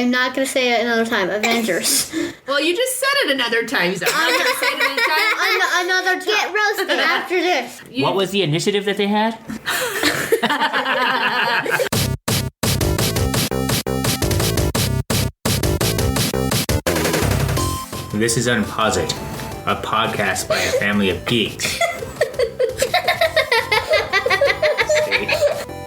I'm not going to say it another time. Avengers. Well, you just said it another time, so I'm not going to say it another time. Another time. Get roasted after this. What was the initiative that they had? This is Unposit, a podcast by a family of geeks.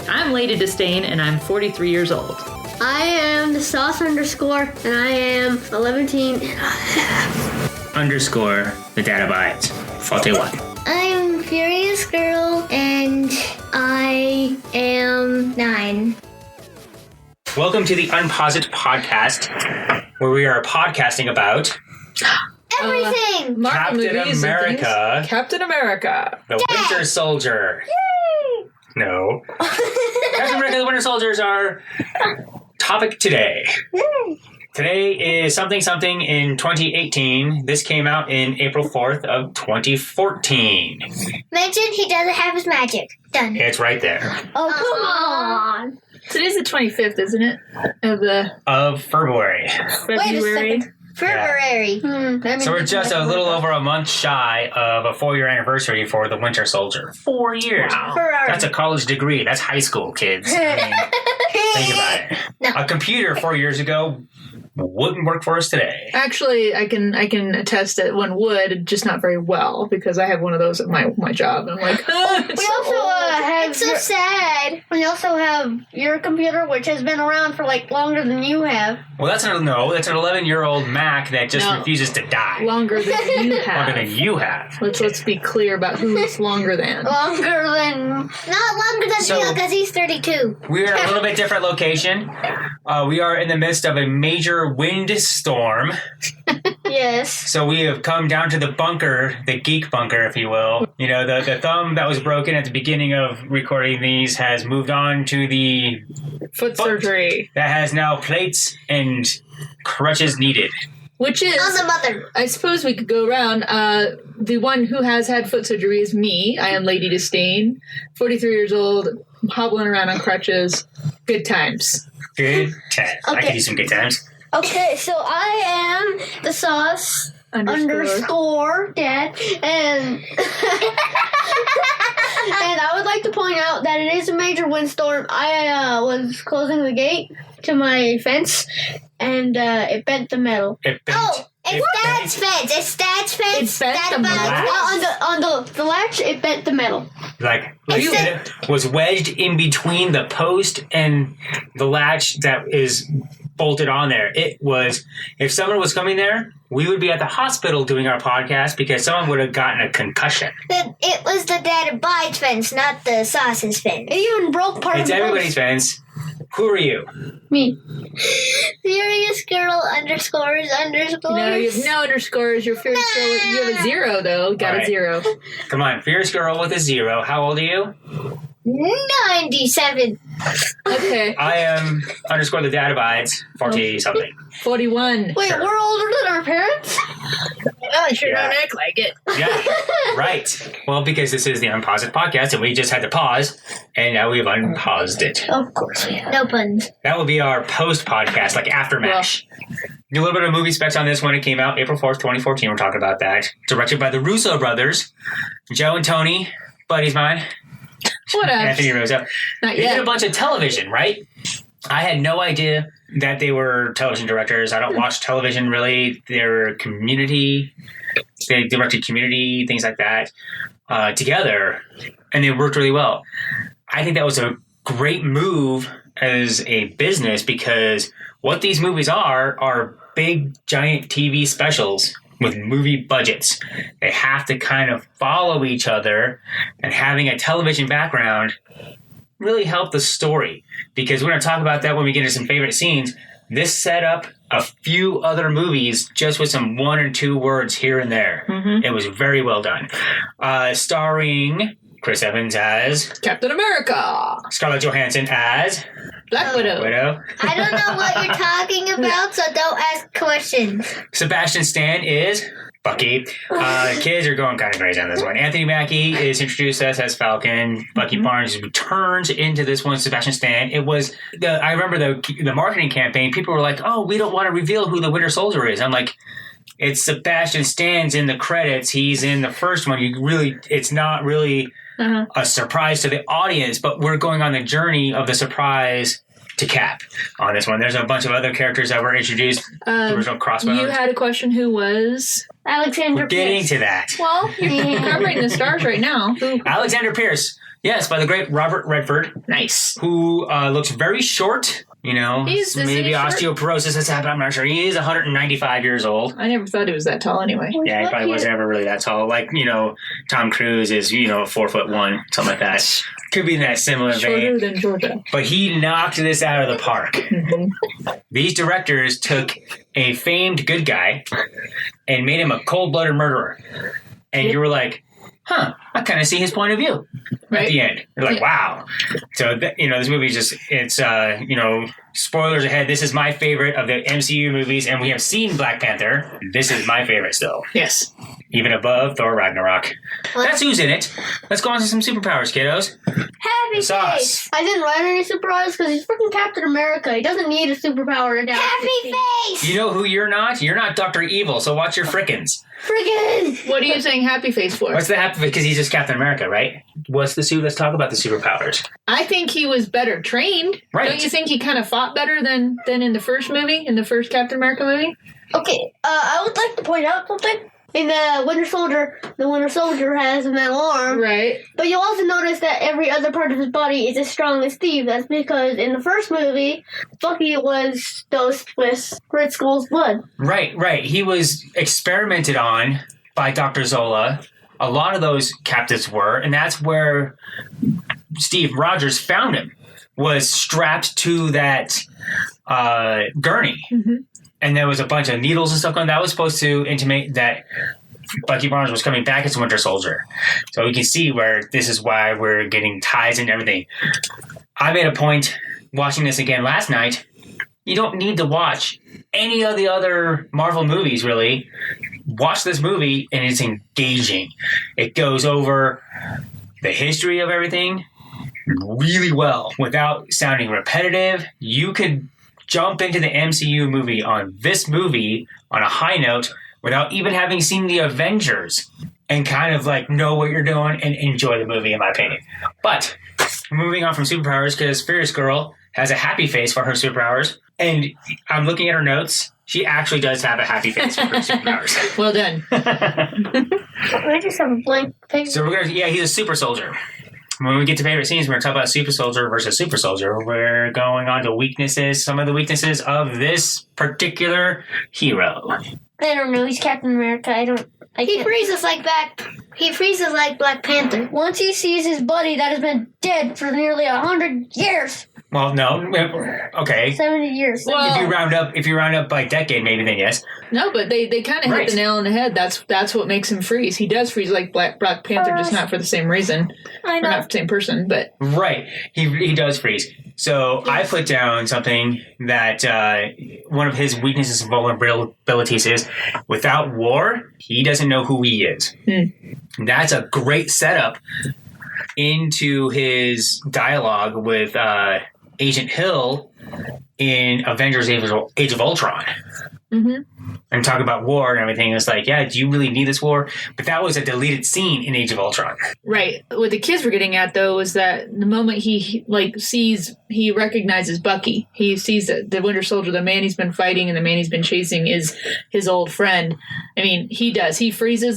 I'm Lady Disdain, and I'm 43 years old. I am the sauce underscore, and I am 11 Underscore the data bites. 41. I'm Furious Girl, and I am 9. Welcome to the Unposit podcast, where we are podcasting about Everything! Marvel Captain movies and America. things. Captain America. the Winter Soldier. Yay! No. Captain America, the Winter Soldier is our topic today. Yay! Today is something in 2018. This came out in April 4th of 2014. Mention he doesn't have his magic. Done. It's right there. Oh, come on! Today's the 25th, isn't it? Of February. February. February. So we're just a little over a month shy of a 4-year anniversary for the Winter Soldier. 4 years. Wow. Ferrari. That's a college degree. That's high school, kids. I mean, think about it. No. A computer 4 years ago wouldn't work for us today. Actually, I can attest that one would, just not very well, because I have one of those at my job. And I'm like, it's We so also old. have It's so sad. we also have your computer, which has been around for like longer than you have. Well, that's an 11-year-old Mac that just No. refuses to die. Longer than you have. Longer than you have. Let's be clear about who's longer than. Longer than Not longer than So- Neil, because he's 32. We're in a little bit different location. We are in the midst of a major windstorm. yes. So we have come down to the bunker, the geek bunker, if you will. You know, the thumb that was broken at the beginning of recording these has moved on to the Foot surgery. that has now plates and crutches needed. Which is, On the mother. I suppose we could go around. The one who has had foot surgery is me. I am Lady Disdain, 43 years old, hobbling around on crutches. Good times. Good times. I Okay. could use some good times. Okay, so I am the sauce underscore dad, and and I would like to point out that it is a major windstorm. I was closing the gate to my fence, and it bent the metal. It bent. Oh, It it's bent. Dad's fence. It's Dad's fence. It bent Dad the buys latch. fence. On the latch, it bent the metal. Like It's it was wedged in between the post and the latch that is bolted on there. It was, if someone was coming there, we would be at the hospital doing our podcast because someone would have gotten a concussion. It was the Dad abides fence, not the sauce's fence. It even broke part It's of the everybody's fence. Who are you? Me. Furious Girl underscores. No, you have no underscores. You're furious girl. You have a 0, though. Got All a right. 0. Come on, fierce girl with a 0. How old are you? 97. Okay. I am underscore the dad abides 40 something. 41. Wait, Sure. we're older than our parents? I sure Yeah. don't act like it. Yeah, right. Well, because this is the Unpaused podcast, and we just had to pause, and now we've unpaused it. Of course we have. No puns. That will be our post podcast, like after MASH. Do a little bit of movie specs on this when it came out, April 4th, 2014. We're talking about that. Directed by the Russo brothers, Joe and Tony, buddies mine, What Anthony else? Russo. Not They did a yet. bunch of television, right? I had no idea that they were television directors. I don't watch television really. They're Community. They directed Community, things like that, together, and they worked really well. I think that was a great move as a business because what these movies are big, giant TV specials with movie budgets. They have to kind of follow each other, and having a television background really helped the story because we're going to talk about that when we get into some favorite scenes. This set up a few other movies just with some 1 or 2 words here and there. Mhm. It was very well done. Starring Chris Evans as Captain America. Scarlett Johansson as Black Widow. Widow. I don't know what you're talking about, so don't ask questions. Sebastian Stan is Bucky. Kids are going kind of crazy on this one. Anthony Mackie is introduced us as Falcon. Bucky Barnes returns into this one. Sebastian Stan. It was I remember the marketing campaign. People were like, "Oh, we don't want to reveal who the Winter Soldier is." I'm like, it's Sebastian Stan's in the credits. He's in the first one. It's not really a surprise to the audience, but we're going on the journey of the surprise to Cap on this one. There's a bunch of other characters that were introduced. There was no crossbones. You had a question. Who was? Alexander We're getting Pierce. to that. Well, you're covering the stars right now. Who? Alexander Pierce. Yes, by the great Robert Redford, Nice. who looks very short. You know, Is maybe he short? osteoporosis has happened. I'm not sure. He is 195 years old. I never thought he was that tall anyway. Yeah, he probably wasn't ever really that tall. Like, Tom Cruise is, 4'1", something like that. Could be in that similar Shorter vein. than Georgia. But he knocked this out of the park. These directors took a famed good guy and made him a cold-blooded murderer. And you were like, I kind of see his point of view at the end. You're like, wow. So, this movie it's spoilers ahead. This is my favorite of the MCU movies, and we have seen Black Panther. This is my favorite still. Yes. Even above Thor Ragnarok. That's who's in it. Let's go on to some superpowers, kiddos. Happy Sauce. face. I didn't write any superpowers because he's freaking Captain America. He doesn't need a superpower to Happy face. You know who you're not? You're not Dr. Evil, so watch your frickins. Friggin'! What are you saying happy face for? What's the happy because he's just Captain America, right? What's the suit? Let's talk about the superpowers. I think he was better trained. Right. Don't you think he kind of fought better than in the first movie, in the first Captain America movie? Okay, I would like to point out something. In the Winter Soldier has a metal arm. Right. But you'll also notice that every other part of his body is as strong as Steve. That's because in the first movie, Bucky was dosed with Red Skull's blood. Right. He was experimented on by Dr. Zola. A lot of those captives were, and that's where Steve Rogers found him, was strapped to that gurney. Mm-hmm. And there was a bunch of needles and stuff on that was supposed to intimate that Bucky Barnes was coming back as Winter Soldier. So we can see where this is why we're getting ties and everything. I made a point watching this again last night. You don't need to watch any of the other Marvel movies, really. Watch this movie, and it's engaging. It goes over the history of everything really well without sounding repetitive. You could jump into the MCU movie on this movie on a high note without even having seen the Avengers and kind of like know what you're doing and enjoy the movie, in my opinion. But moving on from superpowers, because Fierce Girl has a happy face for her superpowers, and I'm looking at her notes. She actually does have a happy face for her superpowers. Well done. I just have a blank page. So he's a super soldier. When we get to favorite scenes, we're going to talk about Super Soldier versus Super Soldier. We're going on to weaknesses, some of the weaknesses of this particular hero. I don't know. He's Captain America. He freezes like Black Panther. Once he sees his buddy that has been dead for nearly 100 years, Well, no. Okay. 70 years. Well, If you round up by decade, maybe then yes. no, but they kind of Right. hit the nail on the head. That's what makes him freeze. He does freeze like Black Panther, just not for the same reason. I Or know. not for the same person, but Right. He does freeze. So I put down something that one of his weaknesses and vulnerabilities is without war, he doesn't know who he is. That's a great setup into his dialogue with Agent Hill in Avengers Age of Ultron. mm-hmm. And talk about war and everything. It's like, yeah, do you really need this war? But that was a deleted scene in Age of Ultron. Right. What the kids were getting at, though, was that the moment he recognizes Bucky. He sees that the Winter Soldier, the man he's been fighting and the man he's been chasing, is his old friend. I mean, he does. He freezes.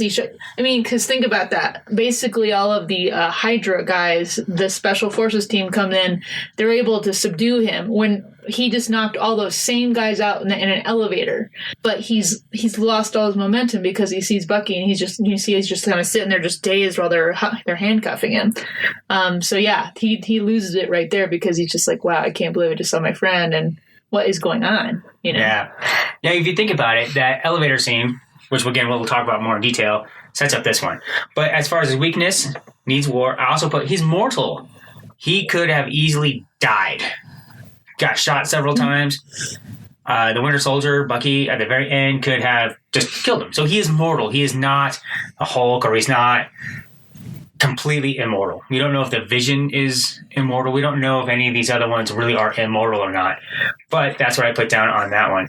Because think about that. Basically, all of the Hydra guys, the Special Forces team, come in. They're able to subdue him when he just knocked all those same guys out in an elevator. But he's lost all his momentum because he sees Bucky, and he's just kind of sitting there just dazed while they're handcuffing him. So yeah, he loses it right there because he's just like, wow, I can't believe I just saw my friend, and what is going on? You know? Yeah. If you think about it, that elevator scene, which again we'll talk about more in detail, sets up this one. But as far as his weakness, needs war. I also put he's mortal. He could have easily died. Got shot several times. the Winter Soldier, Bucky, at the very end could have just killed him. So he is mortal. He is not a Hulk, or he's not completely immortal. We don't know if the Vision is immortal. We don't know if any of these other ones really are immortal or not. But that's what I put down on that one.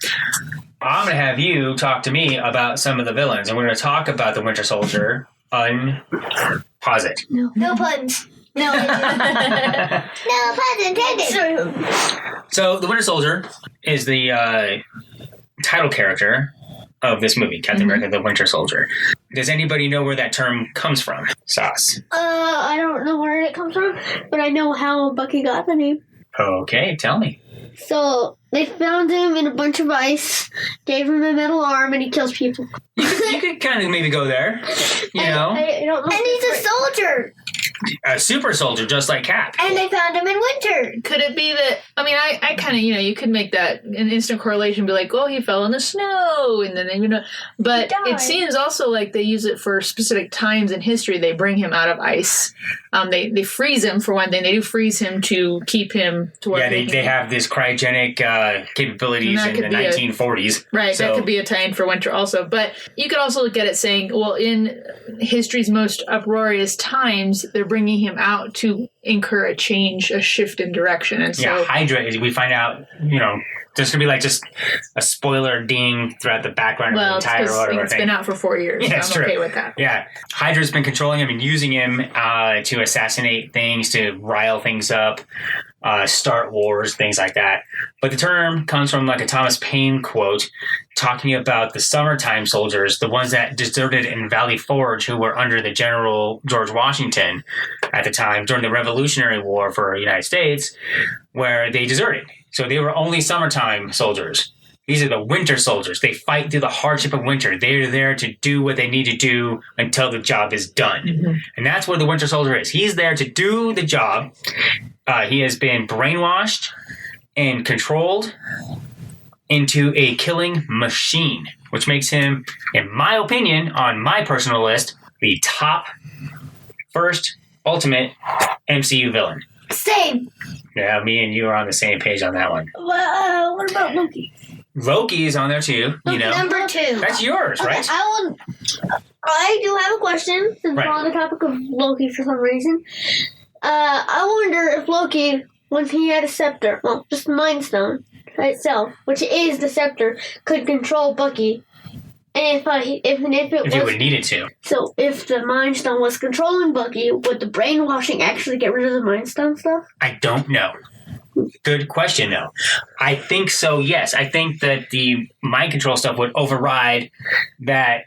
I'm going to have you talk to me about some of the villains, and we're going to talk about the Winter Soldier. Pause it. No puns. No, no puns intended. So the Winter Soldier is the title character of this movie, Captain America: The Winter Soldier. Does anybody know where that term comes from? Sauce. I don't know where it comes from, but I know how Bucky got the name. Okay, tell me. So they found him in a bunch of ice, gave him a metal arm, and he kills people. You could kind of maybe go there. You know, I don't know. And he's a soldier. a super soldier just like Cap. And they found him in winter. Could it be that, I mean, I kind of, you could make that an instant correlation, be like, oh, he fell in the snow, and then they, but it seems also like they use it for specific times in history. They bring him out of ice. They freeze him, for one thing. They do freeze him to keep him to where they have this cryogenic capabilities in the 1940s. Right, so. That could be a tie-in for winter also. But you could also look at it saying, well, in history's most uproarious times, they're bringing him out to incur a change, a shift in direction. And so, Hydra, we find out, there's going to be like just a spoiler ding throughout the background of the entire whatever it's thing. been out for 4 years, Yeah, so I'm okay with that. Yeah. Hydra's been controlling him and using him to assassinate things, to rile things up, start wars, things like that. But the term comes from like a Thomas Paine quote talking about the summertime soldiers, the ones that deserted in Valley Forge, who were under the General George Washington at the time during the Revolutionary War for the United States, where they deserted. So they were only summertime soldiers. These are the winter soldiers. They fight through the hardship of winter. They're there to do what they need to do until the job is done. Mm-hmm. And that's what the Winter Soldier is. He's there to do the job. He has been brainwashed and controlled into a killing machine, which makes him, in my opinion, on my personal list, the top, first, ultimate MCU villain. Same. Yeah, me and you are on the same page on that one. Well, what about Loki? Loki is on there too, Number 2. That's yours, right? I do have a question, since we're on the topic of Loki for some reason. I wonder if Loki, once he had a scepter, well, just the Mind Stone itself, which is the scepter, could control Bucky. And if he would need it to. So if the Mind Stone was controlling Bucky, would the brainwashing actually get rid of the Mind Stone stuff? I don't know. Good question, though. I think so, yes. I think that the mind control stuff would override that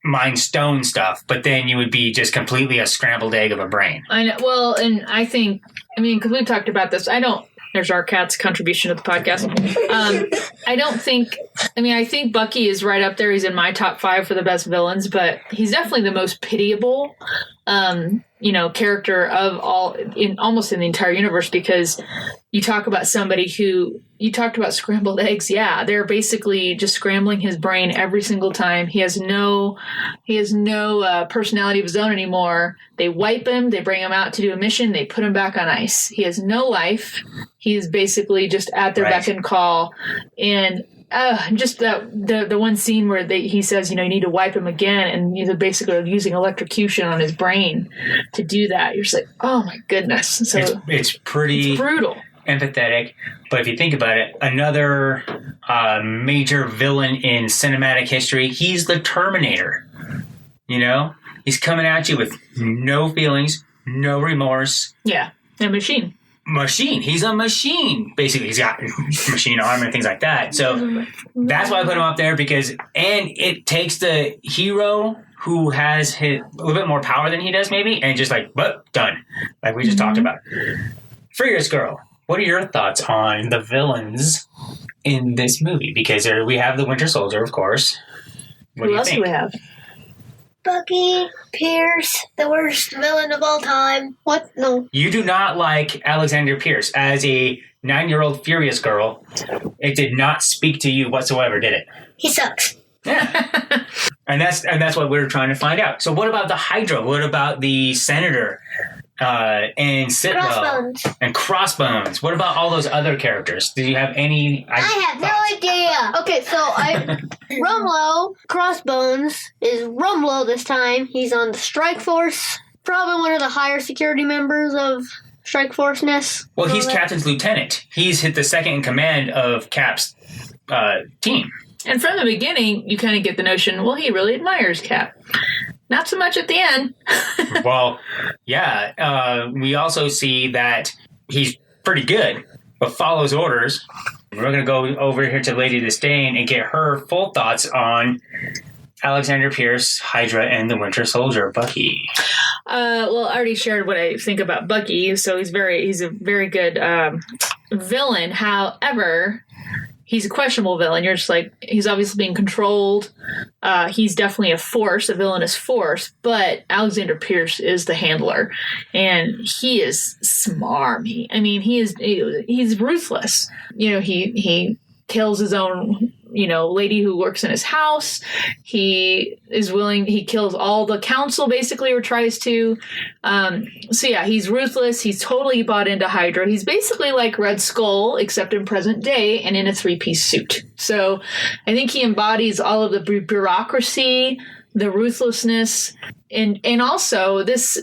Mind Stone stuff, but then you would be just completely a scrambled egg of a brain. I know. Well, and I think, because we've talked about this, there's our cat's contribution to the podcast. I think Bucky is right up there. He's in my top 5 for the best villains, but he's definitely the most pitiable, character of almost in the entire universe, because you talk about somebody who, you talked about scrambled eggs. Yeah, they're basically just scrambling his brain every single time. He has no personality of his own anymore. They wipe him, they bring him out to do a mission, they put him back on ice. He has no life. He's basically just at their beck and call. And just the one scene where he says, you need to wipe him again, and you're basically using electrocution on his brain to do that. You're just like, oh my goodness. So it's pretty brutal, empathetic. But if you think about it, another major villain in cinematic history, he's the Terminator. He's coming at you with no feelings, no remorse. Yeah, a machine. He's a machine. Basically, he's got machine armor and things like that. So that's why I put him up there, because it takes the hero who has a little bit more power than he does, maybe, and just like, done. Like we just talked about. Furious Girl, what are your thoughts on the villains in this movie? Because we have the Winter Soldier, of course. What do you think? Who else do we have? Bucky, Pierce, the worst villain of all time. What? No. You do not like Alexander Pierce as a 9-year-old Furious Girl. It did not speak to you whatsoever, did it? He sucks. Yeah. and that's what we're trying to find out. So what about the Hydra? What about the Senator? and Sitwell. Crossbones. And Crossbones. What about all those other characters? Do you have any? I have no idea. Okay, so Rumlow, Crossbones, is Rumlow this time. He's on the Strike Force. Probably one of the higher security members of Strike Force-ness. Well, he's Captain's lieutenant. He's the second in command of Cap's team. And from the beginning, you kind of get the notion, well, he really admires Cap. Not so much at the end. Well, yeah. We also see that he's pretty good, but follows orders. We're going to go over here to Lady Disdain and get her full thoughts on Alexander Pierce, Hydra, and the Winter Soldier, Bucky. Well, I already shared what I think about Bucky, so he's a very good villain. However, he's a questionable villain. You're just like, he's obviously being controlled. He's definitely a force, a villainous force, but Alexander Pierce is the handler, and he is smarmy. I mean, he's ruthless. He kills his own lady who works in his house. He kills all the council basically, or tries to. So yeah, he's ruthless. He's totally bought into Hydra. He's basically like Red Skull, except in present day and in a 3-piece suit. So I think he embodies all of the bureaucracy, the ruthlessness, and also this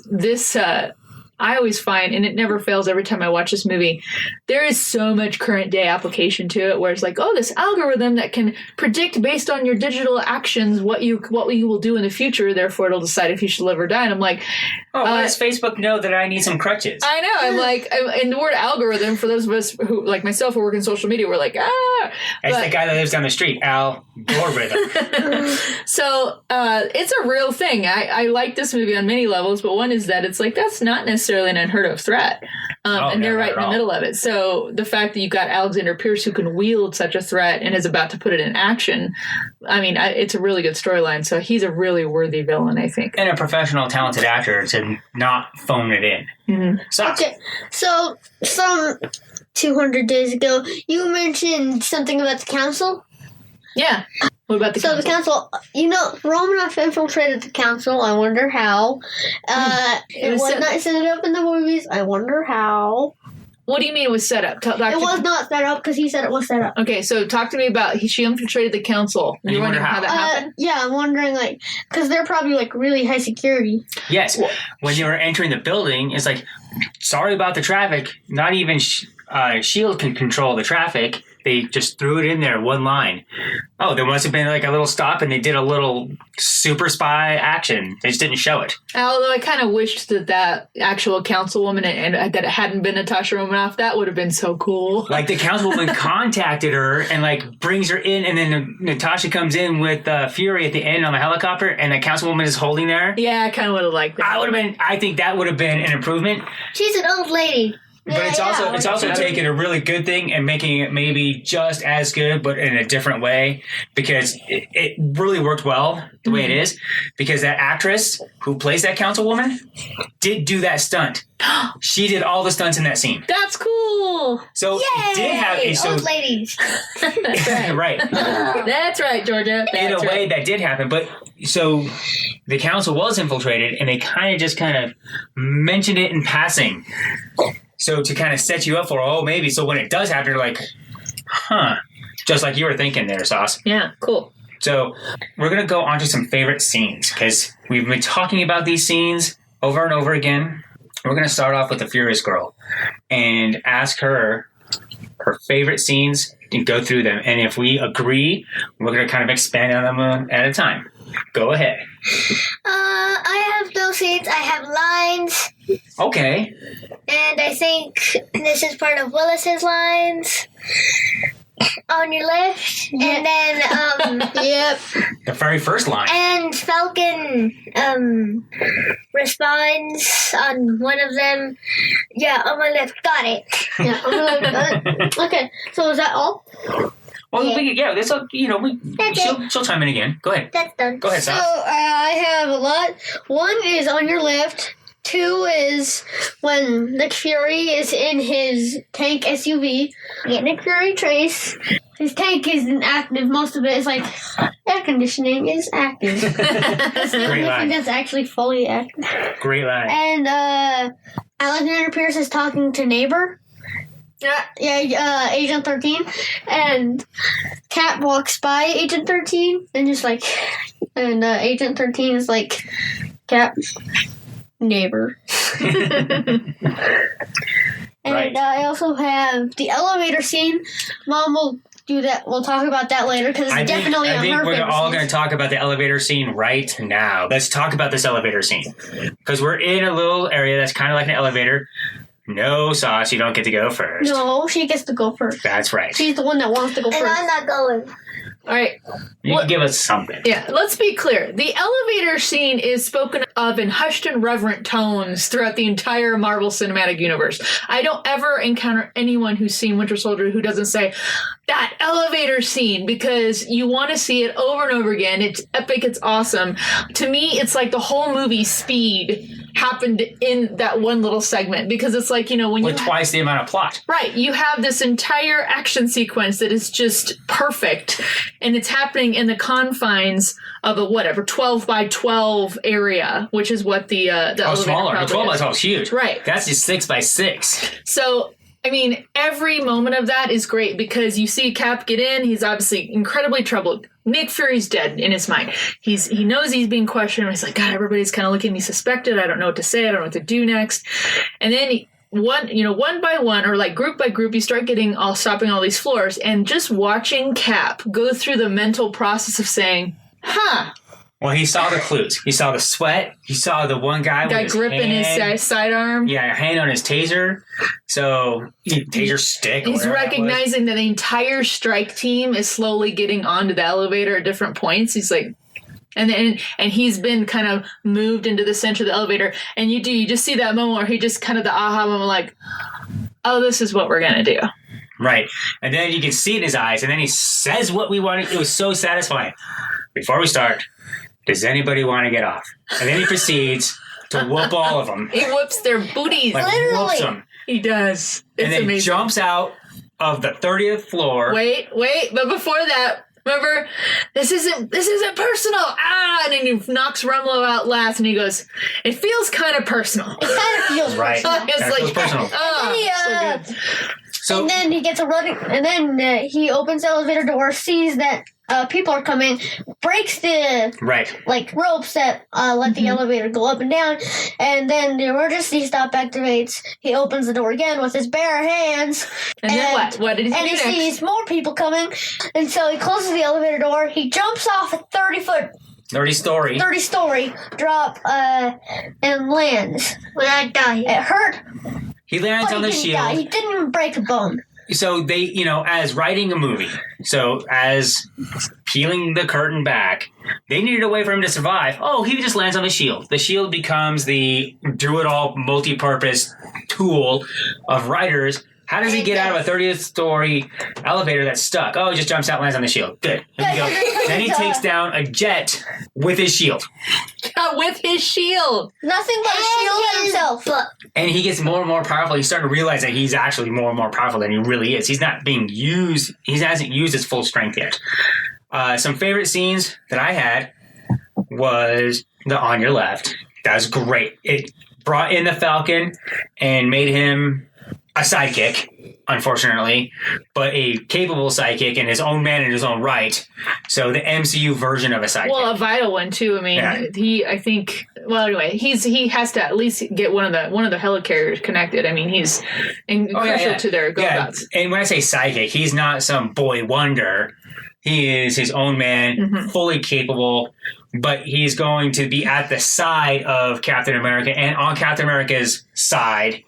I always find, and it never fails every time I watch this movie, there is so much current day application to it where it's like, oh, this algorithm that can predict based on your digital actions what you will do in the future, therefore it'll decide if you should live or die. And I'm like, why does Facebook know that I need some crutches? I know. I'm like, and the word algorithm, for those of us who, like myself, who work in social media, we're like, That's the guy that lives down the street, algorithm. So it's a real thing. I like this movie on many levels, but one is that it's like, that's not necessarily an unheard of threat. And they're right in the middle of it. So the fact that you've got Alexander Pierce who can wield such a threat and is about to put it in action, I mean, it's a really good storyline. So he's a really worthy villain, I think. And a professional, talented actor to not phone it in. Mm-hmm. Okay, so some 200 days ago, you mentioned something about the council. Yeah. What about the council? The council, Romanoff infiltrated the council. I wonder how. It was not set up in the movies. I wonder how. What do you mean it was set up? It was not set up because he said it was set up. Okay, so talk to me about she infiltrated the council. And you wonder how that happened? Yeah, I'm wondering, because they're probably, really high security. Yes. When you were entering the building, it's like, sorry about the traffic. Not even S.H.I.E.L.D. can control the traffic. They just threw it in there, one line. Oh, there must have been a little stop, and they did a little super spy action. They just didn't show it. Although I kind of wished that actual councilwoman and that it hadn't been Natasha Romanoff. That would have been so cool. The councilwoman contacted her and brings her in, and then Natasha comes in with Fury at the end on the helicopter, and the councilwoman is holding there. Yeah, I kind of would have liked that. I think that would have been an improvement. She's an old lady. But it's also taking a really good thing and making it maybe just as good, but in a different way, because it really worked well the way it is, because that actress who plays that councilwoman did do that stunt. She did all the stunts in that scene. That's cool. So it did have old ladies. That's right. Right. That's right, Georgia. In a way that did happen, but so the council was infiltrated, and they kind of mentioned it in passing. So to kind of set you up for, maybe. So when it does happen, you're like, just like you were thinking there, Sauce. Yeah, cool. So we're going to go on to some favorite scenes, because we've been talking about these scenes over and over again. We're going to start off with the Furious Girl and ask her favorite scenes and go through them. And if we agree, we're going to kind of expand on them at a time. Go ahead. I have no scenes. I have lines. Okay. And I think this is part of Willis's lines. On your left. Yeah. And then, Yep. The very first line. And Falcon, responds on one of them. Yeah, on my left. Got it. Yeah. Okay, so is that all? Well, she'll chime in again. Go ahead. That's done. Go ahead, So Sauce. I have a lot. One is on your left. 2 is when Nick Fury is in his tank SUV. Yeah, Nick Fury Trace. His tank isn't active. Most of it is air conditioning is active. Great I think line. that's actually fully active. Great line. And Alexander Pierce is talking to Neighbor. Yeah, Agent 13. And Cap walks by Agent 13 and just like, and Agent 13 is like, Cap, Neighbor. And Right. I also have the elevator scene. Mom will do that. We'll talk about that later because it's definitely I on think her we're favorite all scenes. going to talk about the elevator scene right now. Let's talk about this elevator scene. Because we're in a little area that's kind of like an elevator. No, Sauce, you don't get to go first. No, she gets to go first. That's right. She's the one that wants to go And first. I'm not going. All right. You can give us something. Yeah, let's be clear. The elevator scene is spoken of in hushed and reverent tones throughout the entire Marvel Cinematic Universe. I don't ever encounter anyone who's seen Winter Soldier who doesn't say, that elevator scene, because you want to see it over and over again. It's epic. It's awesome. To me, it's like the whole movie Speed happened in that one little segment because it's like, you know, when With you... twice the amount of plot. Right, you have this entire action sequence that is just perfect, and it's happening in the confines of a 12 by 12 area, which is what the elevator Smaller. The probably 12 by is. 12 is huge. Right. That's just 6 by 6. So, I mean, every moment of that is great because you see Cap get in. He's obviously incredibly troubled. Nick Fury's dead in his mind. He knows he's being questioned. He's like, God, everybody's kind of looking at me suspected. I don't know what to say. I don't know what to do next. And then one by one, or like group by group, you start stopping all these floors, and just watching Cap go through the mental process of saying, huh. Well, he saw the clues. He saw the sweat. He saw the one guy with his gripping hand, his sidearm. Yeah, a hand on his taser. So, taser stick. or He's whatever that was. recognizing that the entire strike team is slowly getting onto the elevator at different points. He's like, and he's been kind of moved into the center of the elevator. And you just see that moment where he just kind of the aha moment, like, oh, this is what we're gonna do. Right. And then you can see it in his eyes, and then he says what we wanted. It was so satisfying. Before we start, does anybody want to get off? And then he proceeds to whoop all of them. He whoops their booties. Like, whoops them. He does. It's And then amazing. jumps out of the 30th floor. Wait, but before that, remember, this isn't personal. And then he knocks Rumlow out last, and he goes, it feels kind of personal. It kind of feels Right. personal. It's That feels like, personal. oh, so good. So, And then he gets a running, and then he opens the elevator door, sees that people are coming, breaks the right. ropes that let the elevator go up and down, and then the emergency stop activates. He opens the door again with his bare hands, And then what? What did he do and he next? sees more people coming, and so he closes the elevator door. He jumps off a 30 story drop and lands. Without dying. It hurt, He lands but on he the didn't shield. die. He didn't even break a bone. So they, as writing a movie, as peeling the curtain back, they needed a way for him to survive. Oh, he just lands on the shield. The shield becomes the do-it-all multi-purpose tool of writers. How does he get out of a 30th story elevator that's stuck? Oh, he just jumps out, lands on the shield. Good. There we go. Then he takes down a jet with his shield. With his shield. Nothing but a shield and himself. And he gets more and more powerful. He's starting to realize that he's actually more and more powerful than he really is. He's not being used. He hasn't used his full strength yet. Some favorite scenes that I had was the On Your Left. That was great. It brought in the Falcon and made him a sidekick, unfortunately, but a capable sidekick and his own man in his own right. So the MCU version of a sidekick. Well, a vital one too. I mean, anyway, he has to at least get one of the helicarriers connected. I mean, he's crucial to their go-bouts. And when I say sidekick, he's not some boy wonder. He is his own man, fully capable, but he's going to be at the side of Captain America and on Captain America's side,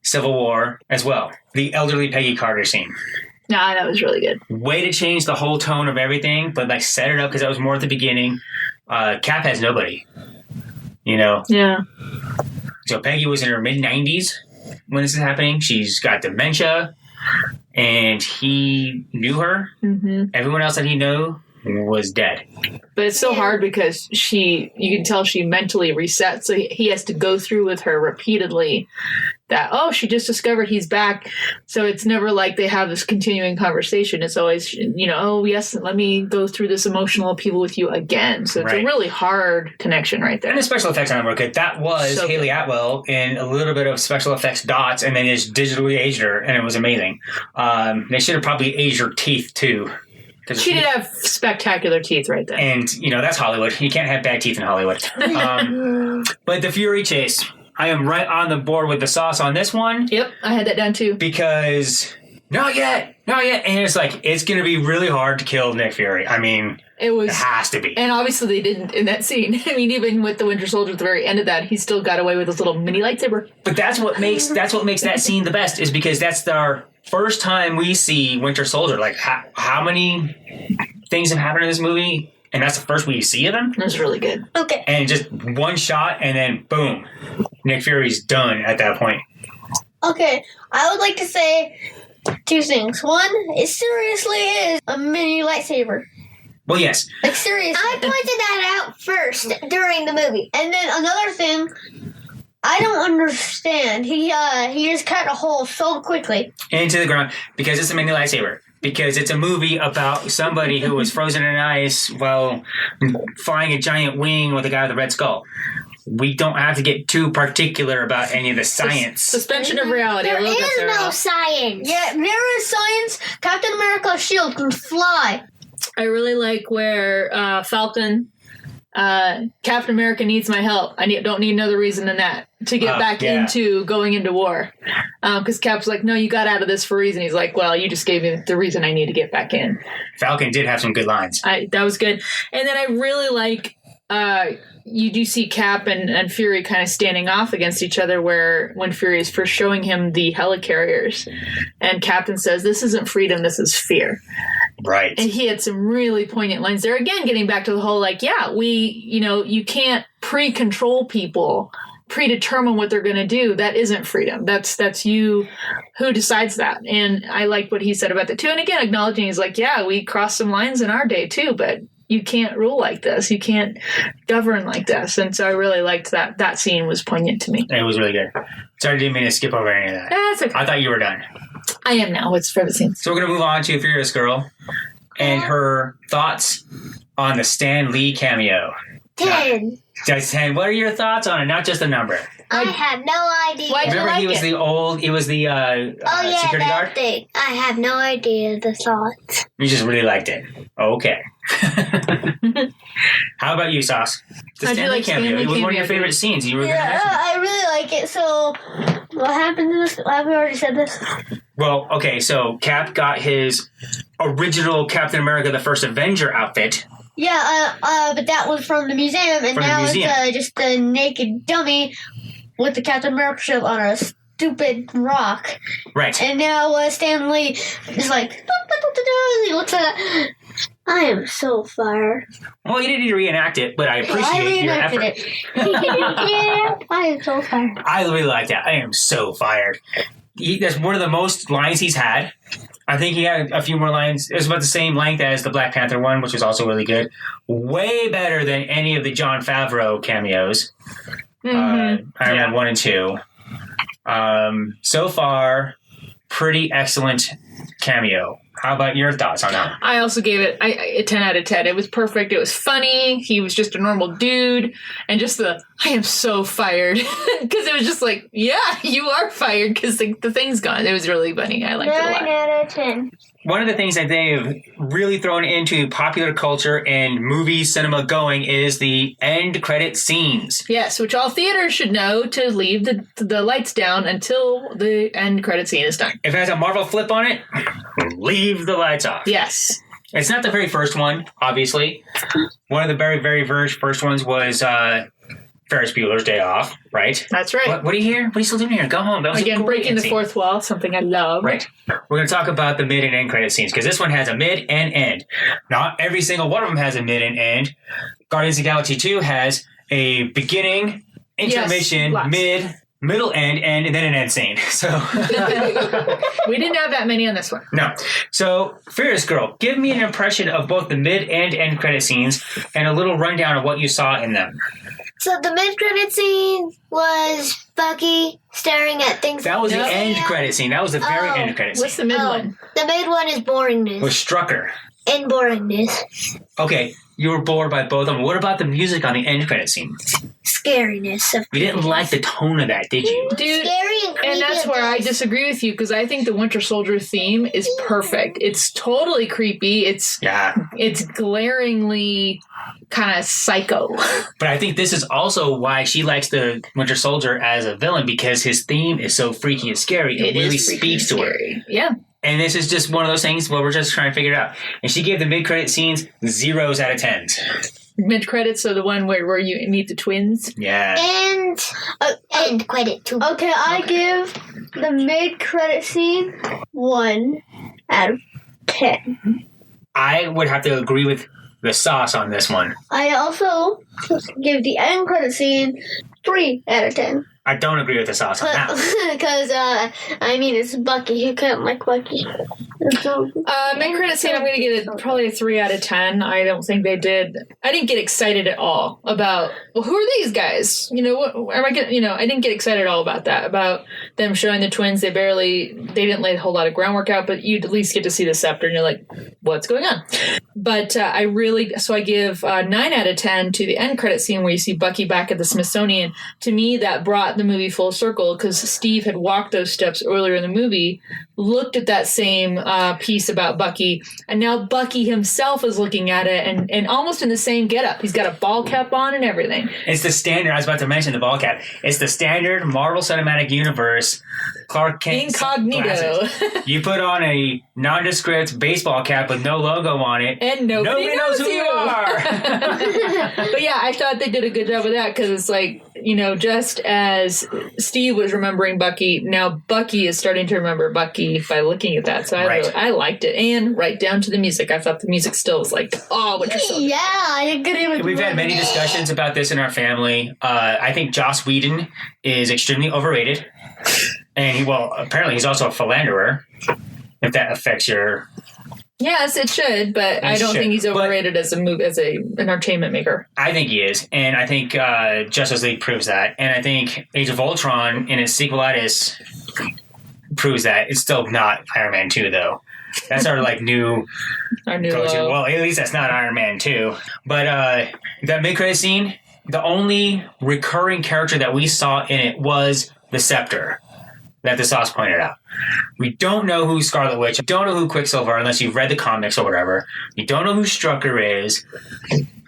Civil War as well. The elderly Peggy Carter scene. Nah, that was really good. Way to change the whole tone of everything, but set it up because that was more at the beginning. Cap has nobody, Yeah. So Peggy was in her mid-90s when this is happening. She's got dementia, and he knew her. Mm-hmm. Everyone else that he knew was dead. But it's so hard because you can tell she mentally resets. So he has to go through with her repeatedly that, oh, she just discovered he's back. So it's never like they have this continuing conversation. It's always, oh, yes, let me go through this emotional upheaval with you again. So it's a really hard connection right there. And the special effects on it were good. That was So Haley good. Atwell in a little bit of special effects dots, and then just digitally aged her, and it was amazing. They should have probably aged her teeth, too. She did have spectacular teeth right there. And, that's Hollywood. You can't have bad teeth in Hollywood. But the Fury chase, I am right on the board with the sauce on this one. Yep, I had that down too. Because, not yet. And it's like, it's going to be really hard to kill Nick Fury. I mean, It has to be. And obviously they didn't in that scene. I mean, even with the Winter Soldier at the very end of that, he still got away with his little mini lightsaber. But that's what makes that scene the best, is because that's our first time we see Winter Soldier. Like, how many things have happened in this movie? And that's the first we see of him? It was really good. Okay. And just one shot, and then boom, Nick Fury's done at that point. Okay. I would like to say 2 things. One, it seriously is a mini lightsaber. Well, yes. Like, seriously. I pointed that out first during the movie. And then another thing, I don't understand. He just cut a hole so quickly. Into the ground, because it's a mini lightsaber. Because it's a movie about somebody who was frozen in ice while flying a giant wing with a guy with a red skull. We don't have to get too particular about any of the science. Suspension of reality. There I wrote that is there. no science. Yeah, there is science. Captain America's shield can fly. I really like where Falcon, Captain America needs my help. Don't need another reason than that to get back into going into war. Because Cap's like, no, you got out of this for a reason. He's like, well, you just gave me the reason I need to get back in. Falcon did have some good lines. That was good. And then I really like, you do see Cap and Fury kind of standing off against each other, where when Fury is first showing him the helicarriers, and Captain says, this isn't freedom, this is fear. Right. And he had some really poignant lines there. Again, getting back to the whole, you can't pre-control people, predetermine what they're going to do. That isn't freedom. That's you who decides that. And I like what he said about that too. And again, acknowledging, he's like, yeah, we crossed some lines in our day too, but you can't rule like this. You can't govern like this. And so I really liked that. That scene was poignant to me. It was really good. Sorry, I didn't mean to skip over any of that. That's okay. I thought you were done. I am now. What's favorite scenes? So we're going to move on to Furious Girl and her thoughts on the Stan Lee cameo. 10. That's 10. What are your thoughts on it? Not just a number. I have no idea. Why'd you Remember, like he was it? the security that guard? thing. I have no idea the thoughts. You just really liked it. Okay. How about you, Sauce? The How'd you Stan Lee like cameo. Stan Lee It was one of your cameo, favorite dude? scenes. You were Yeah, I really like it. So, what happened to this? Have we already said this? Well, okay, so Cap got his original Captain America the First Avenger outfit. Yeah, but that was from the museum, and From the now museum. it's just a naked dummy with the Captain America shield on a stupid rock. Right. And now Stan Lee is like, he looks at it. I am so fired. Well, you didn't need to reenact it, but I I appreciate your reenacted effort. it. Yeah, I am so fired. I really like that. I am so fired. That's one of the most lines he's had. I think he had a few more lines. It was about the same length as the Black Panther one, which was also really good. Way better than any of the Jon Favreau cameos. Iron Man 1 and 2. So far, pretty excellent cameo. How about your thoughts on that? I also gave it a 10 out of 10. It was perfect. It was funny. He was just a normal dude. And just I am so fired. Because it was just like, yeah, you are fired because the thing's gone. It was really funny. I liked it a 9 lot. out of 10. One of the things that they've really thrown into popular culture and movie cinema going is the end credit scenes. Yes, which all theaters should know to leave the lights down until the end credit scene is done. If it has a Marvel flip on it, leave the lights off. Yes. It's not the very first one, obviously. One of the very, very first ones was Ferris Bueller's Day Off, right? That's right. What are you here? What are you still doing here? Go home. That was a Again, great breaking the scene. fourth wall, something I love. Right. We're going to talk about the mid and end credit scenes because this one has a mid and end. Not every single one of them has a mid and end. Guardians of the Galaxy 2 has a beginning, intermission, lots. mid, middle end, and then an end scene. So We didn't have that many on this one. no. So Furious Girl, give me an impression of both the mid and end credit scenes and a little rundown of what you saw in them. So the mid-credit scene was Bucky staring at things. That was the Yep. end credit scene. That was the very end credit scene. What's the mid one? The mid one is boringness. Was Strucker. And boringness. Okay, you were bored by both of them. What about the music on the end credit scene? Scariness. Of You didn't like the tone of that, did you? Dude, Scary and creepy. and that's where I disagree with you because I think the Winter Soldier theme is perfect. It's totally creepy. It's glaringly kind of psycho. But I think this is also why she likes the Winter Soldier as a villain, because his theme is so freaky and scary. It really is freaking speaks to her. scary. Yeah. And this is just one of those things where we're just trying to figure it out. And she gave the mid-credit scenes 0s out of 10s. Mid credits, so the one where you meet the twins. Yeah. And end credit too. Okay, I give the mid-credit scene 1 out of 10. I would have to agree with the sauce on this one. I also give the end credit scene 3 out of 10. I don't agree with the sauce on that one. Because, I mean, it's Bucky. You can't like Bucky. So, Mid credit scene, I'm going to give it probably a 3 out of 10. I don't think they did. I didn't get excited at all about, well, who are these guys? You know, what am I getting? You know, I didn't get excited at all about that. About them showing the twins. They didn't lay a whole lot of groundwork out, but you'd at least get to see the scepter, and you're like, what's going on? But I give 9 out of 10 to the end credit scene where you see Bucky back at the Smithsonian. To me, that brought the movie full circle because Steve had walked those steps earlier in the movie, looked at that same piece about Bucky, and now Bucky himself is looking at it and almost in the same getup. He's got a ball cap on and everything. It's the standard. I was about to mention the ball cap. It's the standard Marvel Cinematic Universe Clark Kent Incognito. glasses. You put on a nondescript baseball cap with no logo on it, And nobody knows who you you are. But yeah, I thought they did a good job with that because it's like, you know, just as Steve was remembering Bucky, now Bucky is starting to remember Bucky by looking at that. So I liked it. And right down to the music. I thought the music still was like, oh, Winter Soldier. yeah, I agree with We've had many discussions about this in our family. I think Joss Whedon is extremely overrated. And apparently he's also a philanderer, if that affects your... Yes, it should, but I don't think he's overrated as an entertainment maker. I think he is, and I think Justice League proves that. And I think Age of Ultron in its sequelitis proves that. It's still not Iron Man 2, though. That's our new go-to. Low. Well, at least that's not Iron Man 2. But that mid-credit scene, the only recurring character that we saw in it was the Scepter, that the sauce pointed out. We don't know who Scarlet Witch, don't know who Quicksilver, unless you've read the comics or whatever. You don't know who Strucker is.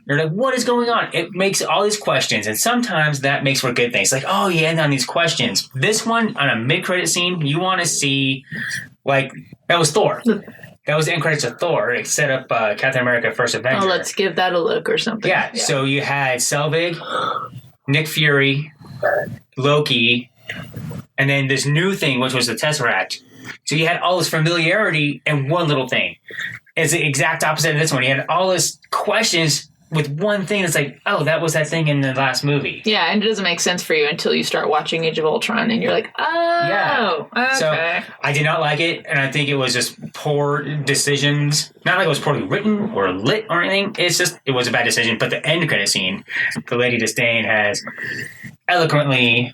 You're like, what is going on? It makes all these questions, and sometimes that makes for good things. Like, oh, you end on these questions. This one, on a mid-credit scene, you want to see, that was Thor. That was the end credits of Thor. It set up Captain America First Avenger. Oh, let's give that a look or something. Yeah, so you had Selvig, Nick Fury, Loki, and then this new thing, which was the Tesseract. So you had all this familiarity in one little thing. It's the exact opposite of this one. You had all this questions with one thing. It's like, oh, that was that thing in the last movie. Yeah, and it doesn't make sense for you until you start watching Age of Ultron, and you're like, oh, Yeah. okay. So I did not like it, and I think it was just poor decisions. Not like it was poorly written or lit or anything. It's just, it was a bad decision. But the end credit scene, the Lady Disdain has eloquently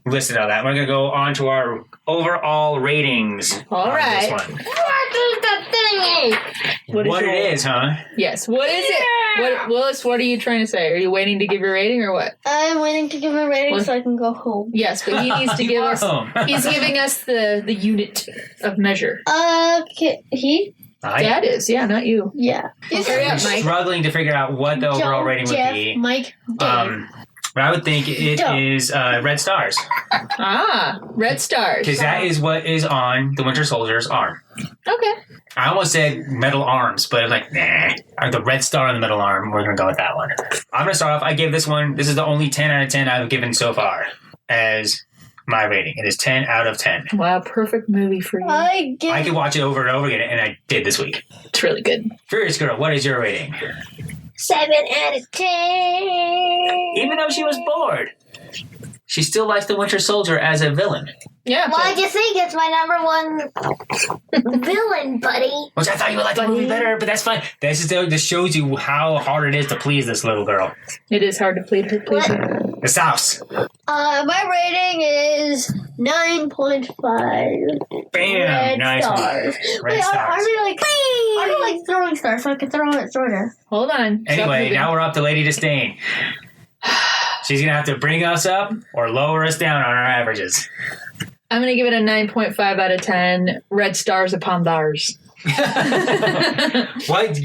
listed all that. We're going to go on to our overall ratings. All on right. This one. What is the thing? What it is, huh? Yes. What is it? Willis, what are you trying to say? Are you waiting to give your rating or what? I'm waiting to give a rating What? so I can go home. Yes, but he needs to You give are us. home. He's giving us the unit of measure. Okay, he? Dad is, yeah, not you. Yeah. Hurry I'm up, Mike. struggling to figure out what the overall rating would Jeff, be. Mike, Dave. But I would think it is Red Stars. Red stars. Because that is what is on the Winter Soldier's arm. Okay. I almost said metal arms, but I'm like, nah. Or the red star on the middle arm. We're going to go with that one. I'm going to start off. I give this one, this is the only 10 out of 10 I've given so far as my rating. It is 10 out of 10. Wow, perfect movie for you. I give I could watch it over and over again, and I did this week. It's really good. Furious Girl, what is your rating? 7 out of 10. Even though she was bored. she still likes the Winter Soldier as a villain. Yeah. Why'd you think it's my number one villain, buddy? Which I thought you would like the movie better, but that's fine. This shows you how hard it is to please this little girl. It is hard to please her. The South. My rating is 9.5. Bam! Red Nice stars. one. Red Wait, stars. are we like throwing stars so I can throw it there? Hold on. Stop Anyway, moving. now we're up to Lady Disdain. She's going to have to bring us up or lower us down on our averages. I'm going to give it a 9.5 out of 10. Red stars upon thars. What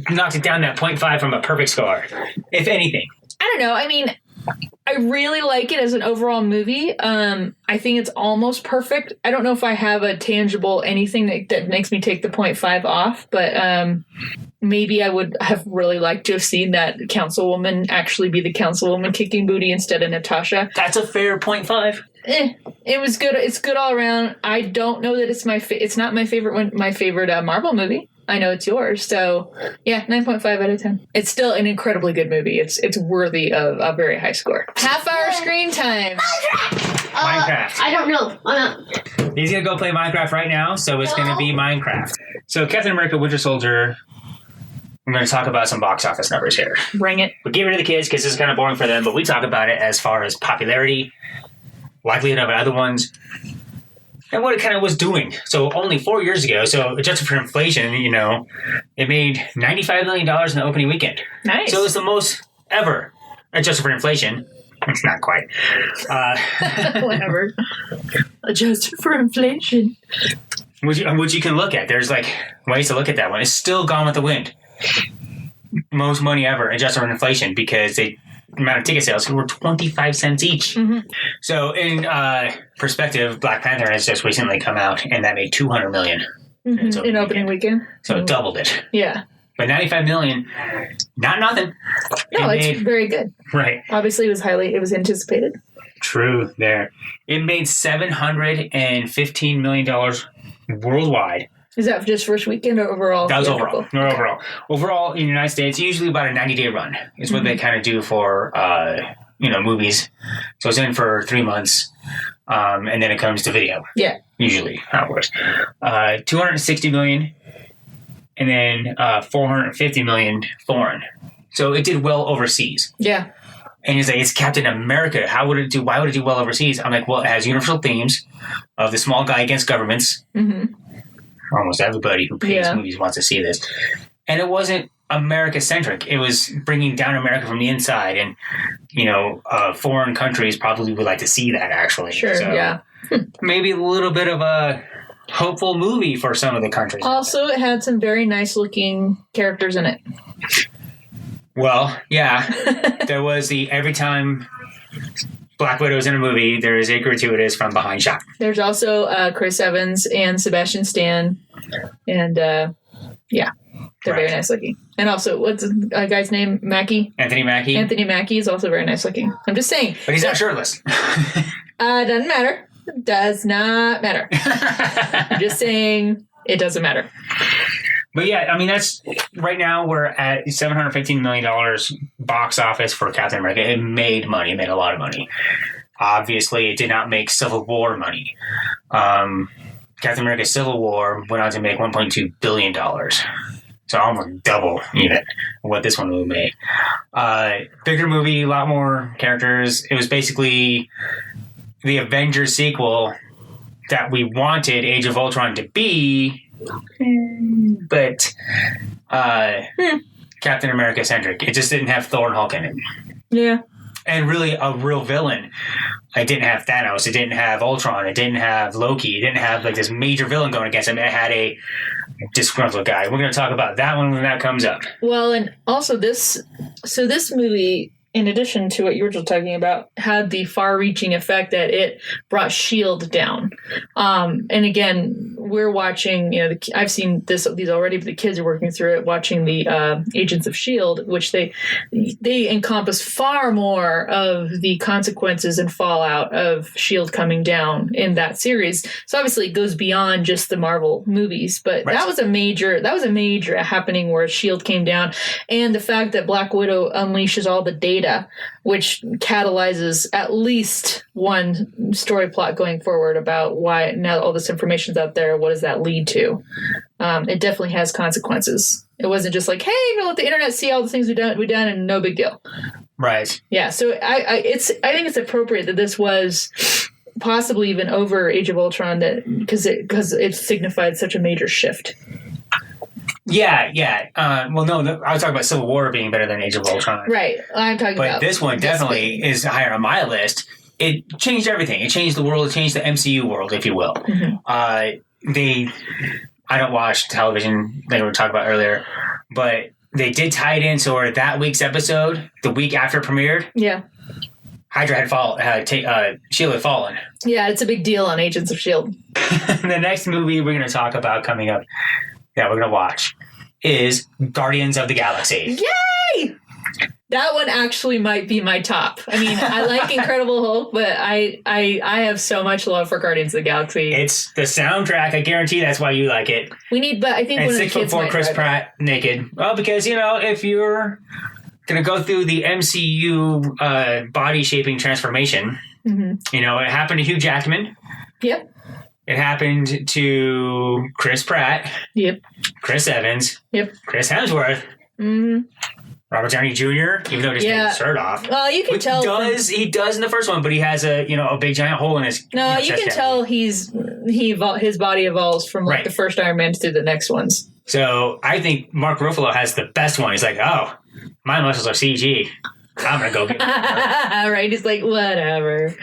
knocked it down that 0.5 from a perfect score, if anything? I don't know. I mean, I really like it as an overall movie. I think it's almost perfect. I don't know if I have a tangible anything that makes me take the 0.5 off, but maybe I would have really liked to have seen that councilwoman actually be the councilwoman kicking booty instead of Natasha. That's a fair 0.5. It was good. It's good all around. I don't know that it's it's not my favorite one. My favorite Marvel movie. I know it's yours. So yeah, 9.5 out of 10. It's still an incredibly good movie. It's worthy of a very high score. Half-hour screen time. Minecraft. I don't know. He's going to go play Minecraft right now, so it's going to be Minecraft. So Captain America Winter Soldier, I'm going to talk about some box office numbers here. Bring it. We get rid of the kids because this is kind of boring for them, but we talk about it as far as popularity, likelihood of other ones, and what it kind of was doing. So only 4 years ago, so adjusted for inflation, it made $95 million in the opening weekend. Nice. So it's the most ever adjusted for inflation. It's not quite. Whatever. Adjusted for inflation. Which you can look at. There's ways to look at that one. It's still Gone with the Wind. Most money ever adjusted for inflation because the amount of ticket sales were 25 cents each. Mm-hmm. So in perspective, Black Panther has just recently come out and that made $200 million In opening weekend. So it doubled it. Yeah. But $95 million, not nothing. No, it's very good. Right. Obviously, it was anticipated. True there. It made $715 million worldwide. Is that just first weekend or overall? That was theatrical? overall. No, overall. Overall, in the United States, usually about a 90-day run is what they kind of do for, movies. So it's in for 3 months, and then it comes to video. Yeah. Usually, how it works. $260 million, and then $450 million foreign. So it did well overseas. Yeah. And he's like, it's Captain America. How would it do? Why would it do well overseas? I'm like, well, it has universal themes of the small guy against governments. Mm-hmm. Almost everybody who pays movies wants to see this. And it wasn't America-centric. It was bringing down America from the inside. And, foreign countries probably would like to see that, actually. Sure, so yeah. Maybe a little bit of a hopeful movie for some of the countries. Also, it had some very nice-looking characters in it. Well, yeah. There was every time Black Widow's in a movie, there is a gratuitous from behind shot. There's also Chris Evans and Sebastian Stan. And, they're very nice looking. And also, what's a guy's name? Mackie? Anthony Mackie. Anthony Mackie is also very nice looking. I'm just saying. But he's not shirtless. Doesn't matter. Does not matter. I'm just saying it doesn't matter. But yeah, I mean, that's right now we're at $715 million box office for Captain America. It made money. It made a lot of money. Obviously, it did not make Civil War money. Captain America Civil War went on to make $1.2 billion. So almost double even what this one would make. Bigger movie, a lot more characters. It was basically the Avengers sequel that we wanted Age of Ultron to be, but Captain America centric. It just didn't have Thor and Hulk in it. Yeah. And really a real villain. It didn't have Thanos. It didn't have Ultron. It didn't have Loki. It didn't have this major villain going against him. It had a disgruntled guy. We're going to talk about that one when that comes up. Well, and also this movie, in addition to what you were just talking about, had the far-reaching effect that it brought S.H.I.E.L.D. down. And again, we're watching, I've seen these already, but the kids are working through it, watching the Agents of S.H.I.E.L.D., which they encompass far more of the consequences and fallout of S.H.I.E.L.D. coming down in that series. So obviously it goes beyond just the Marvel movies, but that was a major happening where S.H.I.E.L.D. came down. And the fact that Black Widow unleashes all the data data, which catalyzes at least one story plot going forward about why now all this information's out there. What does that lead to? It definitely has consequences. It wasn't just like, hey, we'll let the internet see all the things we've done, and no big deal. Right. Yeah. So I think it's appropriate that this was possibly even over Age of Ultron, that because it signified such a major shift. Yeah. Well, no, I was talking about Civil War being better than Age of Ultron. Right. I'm talking about. But this one definitely is higher on my list. It changed everything. It changed the world. It changed the MCU world, if you will. Mm-hmm. I don't watch television, like we were talking about earlier, but they did tie it in. So that week's episode, the week after it premiered, Yeah. Hydra had S.H.I.E.L.D. had fallen. Yeah, it's a big deal on Agents of S.H.I.E.L.D. The next movie we're going to talk about coming up, that we're going to watch, is Guardians of the Galaxy. Yay! That one actually might be my top. I mean, I like Incredible Hulk, but I have so much love for Guardians of the Galaxy. It's the soundtrack. I guarantee that's why you like it. But I think And one of the kids 6'4" might Chris drive Pratt naked. Well, because if you're gonna go through the MCU body shaping transformation, it. Mm-hmm. it happened to Hugh Jackman. Yep. It happened to Chris Pratt. Yep. Chris Evans. Yep. Chris Hemsworth. Mm-hmm. Robert Downey Jr. Even though he just takes his shirt off. Well, you can tell. He does in the first one, but he has a big giant hole in his. No, you can tell his body evolves from Right. the first Iron Man to the next ones. So I think Mark Ruffalo has the best one. He's like, oh, my muscles are CG. I'm gonna go get them. Right? He's like, whatever.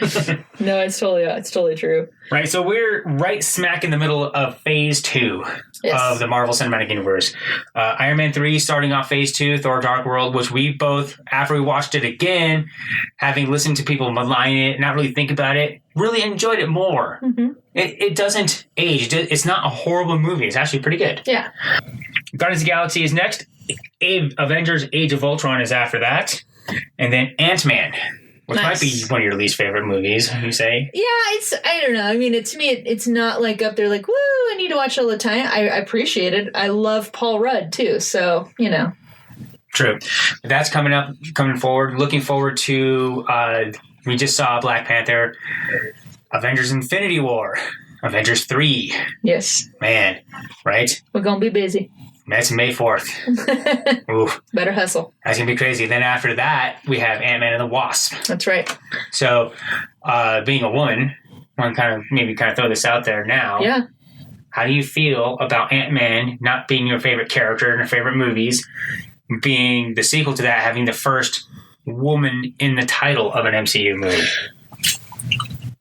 No, it's totally true. Right, so we're right smack in the middle of Phase 2 of the Marvel Cinematic Universe. Iron Man 3 starting off Phase 2, Thor Dark World, which we both, after we watched it again, having listened to people malign it, not really think about it, really enjoyed it more. Mm-hmm. It doesn't age. It's not a horrible movie. It's actually pretty good. Yeah. Guardians of the Galaxy is next. Avengers Age of Ultron is after that. And then Ant-Man, which might be one of your least favorite movies, you say? Yeah, I don't know. I mean, to me, it's not like up there like, woo, I need to watch it all the time. I appreciate it. I love Paul Rudd, too. So, True. That's coming forward. Looking forward to, we just saw Black Panther, Avengers Infinity War, Avengers 3. Yes. Man, right? We're going to be busy. That's May 4th. Oof. Better hustle. That's going to be crazy. Then after that, we have Ant-Man and the Wasp. That's right. So, being a woman, I want to maybe throw this out there now. Yeah. How do you feel about Ant-Man not being your favorite character in your favorite movies, being the sequel to that, having the first woman in the title of an MCU movie?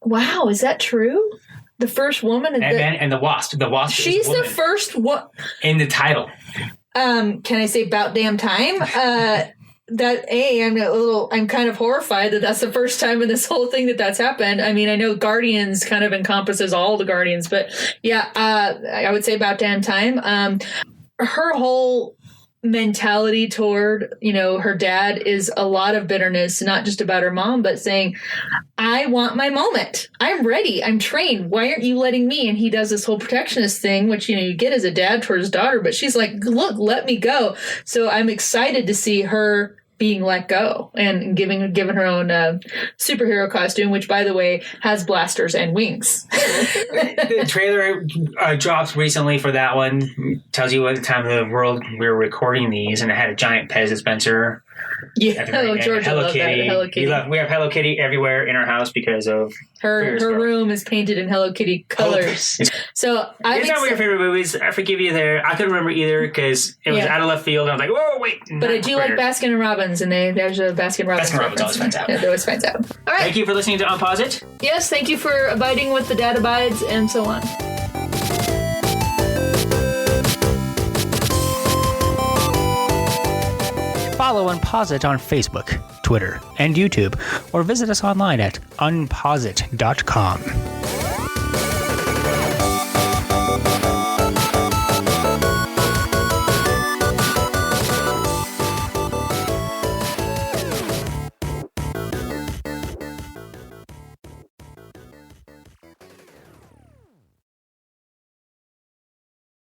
Wow, is that true? The first woman? Ant-Man and the Wasp. The Wasp She's is the first one. in the title. Can I say about damn time? I'm kind of horrified that that's the first time in this whole thing that's happened. I mean, I know Guardians kind of encompasses all the Guardians, but yeah, I would say about damn time. Her whole mentality toward, her dad is a lot of bitterness, not just about her mom, but saying, I want my moment. I'm ready. I'm trained. Why aren't you letting me? And he does this whole protectionist thing, which, you get as a dad toward his daughter, but she's like, look, let me go. So I'm excited to see her being let go and given her own superhero costume, which, by the way, has blasters and wings. The trailer dropped recently for that one. Tells you what time of the world we were recording these, and it had a giant Pez dispenser. Yeah, Georgia Hello loved Kitty. that. Hello Kitty. We have Hello Kitty everywhere in our house because of her room is painted in Hello Kitty colors. So it's not one of your favorite movies. I forgive you there. I couldn't remember either because it was out of left field. And I was like, whoa, wait. But I do like Baskin and Robbins, and there's a Baskin Robbins. Baskin Robbins always finds out. Yeah, they always finds out. All right. Thank you for listening to Unpause It. Yes, thank you for abiding with the dad abides and so on. Follow Unpause It on Facebook, Twitter, and YouTube, or visit us online at unpausit.com.